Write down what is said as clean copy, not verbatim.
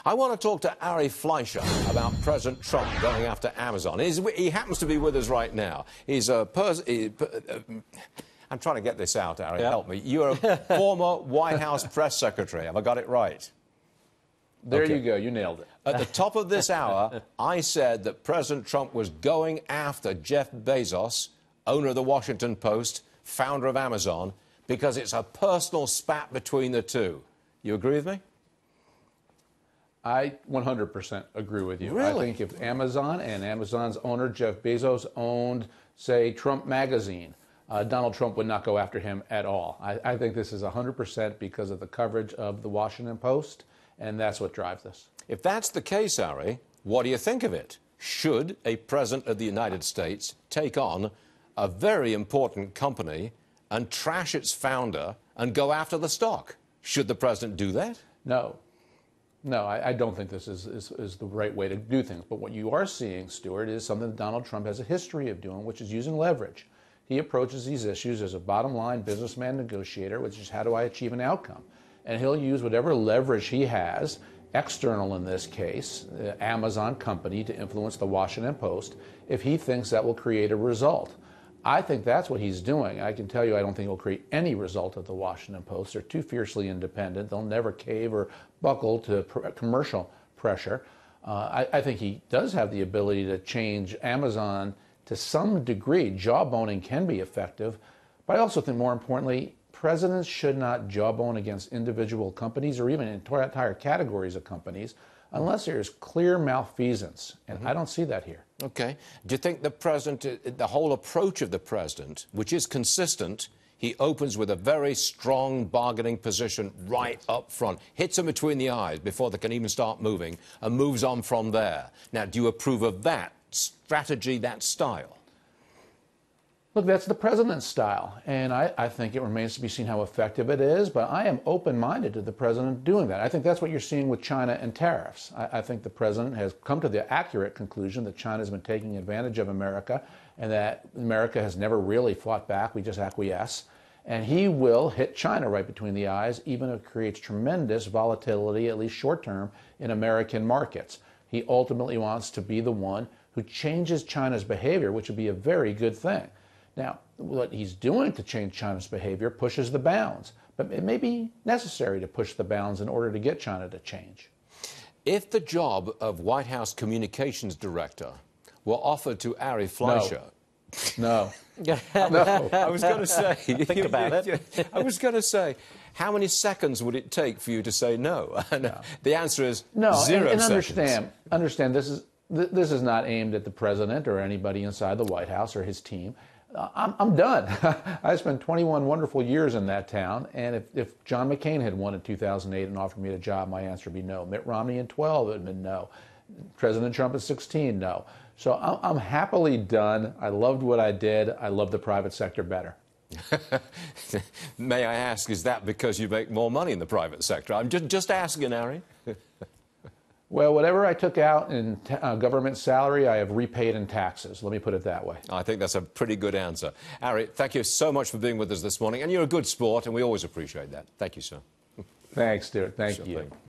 I want to talk to Ari Fleischer about President Trump going after Amazon. He happens to be with us right now. He's a I'm trying to get this out, Ari. Yeah. Help me. You're a former White House press secretary. Have I got it right? There Okay. you go. You nailed it. At the top of this hour, I said that President Trump was going after Jeff Bezos, owner of the Washington Post, founder of Amazon, because it's a personal spat between the two. You agree with me? I 100% agree with you. Really? I think if Amazon and Amazon's owner, Jeff Bezos, owned, say, Trump Magazine, Donald Trump would not go after him at all. I think this is 100% because of the coverage of the Washington Post, and that's what drives this. If that's the case, Ari, what do you think of it? Should a president of the United States take on a very important company and trash its founder and go after the stock? Should the president do that? No. No, I don't think this is the right way to do things. But what you are seeing, Stuart, is something that Donald Trump has a history of doing, which is using leverage. He approaches these issues as a bottom-line businessman negotiator, which is how do I achieve an outcome? And he'll use whatever leverage he has, external in this case, the Amazon company, to influence the Washington Post if he thinks that will create a result. I think that's what he's doing. I can tell you I don't think he'll create any result at the Washington Post. They're too fiercely independent. They'll never cave or buckle to commercial pressure. I think he does have the ability to change Amazon to some degree. Jawboning can be effective. But I also think, more importantly, presidents should not jawbone against individual companies or even entire categories of companies unless there's clear malfeasance. And I don't see that here. Okay. Do you think the president, the whole approach of the president, which is consistent, he opens with a very strong bargaining position right up front, hits them between the eyes before they can even start moving, and moves on from there. Now, do you approve of that strategy, that style? Look, that's the president's style, and I think it remains to be seen how effective it is, but I am open-minded to the president doing that. I think that's what you're seeing with China and tariffs. I think the president has come to the accurate conclusion that China has been taking advantage of America and that America has never really fought back. We just acquiesce. And he will hit China right between the eyes, even if it creates tremendous volatility, at least short-term, in American markets. He ultimately wants to be the one who changes China's behavior, which would be a very good thing. Now, what he's doing to change China's behavior pushes the bounds, but it may be necessary to push the bounds in order to get China to change. If the job of White House Communications Director were offered to Ari Fleischer... No. No. I was going to say... Think about it. I was going to say, how many seconds would it take for you to say no? No. The answer is no, 0 and seconds. understand this is not aimed at the president or anybody inside the White House or his team. I'm done. I spent 21 wonderful years in that town, and if John McCain had won in 2008 and offered me a job, my answer would be no. Mitt Romney in 12 would have been no. President Trump in 16, no. So I'm happily done. I loved what I did. I love the private sector better. May I ask, is that because you make more money in the private sector? I'm just asking, Ari. Well, whatever I took out in government salary, I have repaid in taxes. Let me put it that way. I think that's a pretty good answer. Ari, thank you so much for being with us this morning. And you're a good sport, and we always appreciate that. Thank you, sir. Thanks, Stuart. Thank you.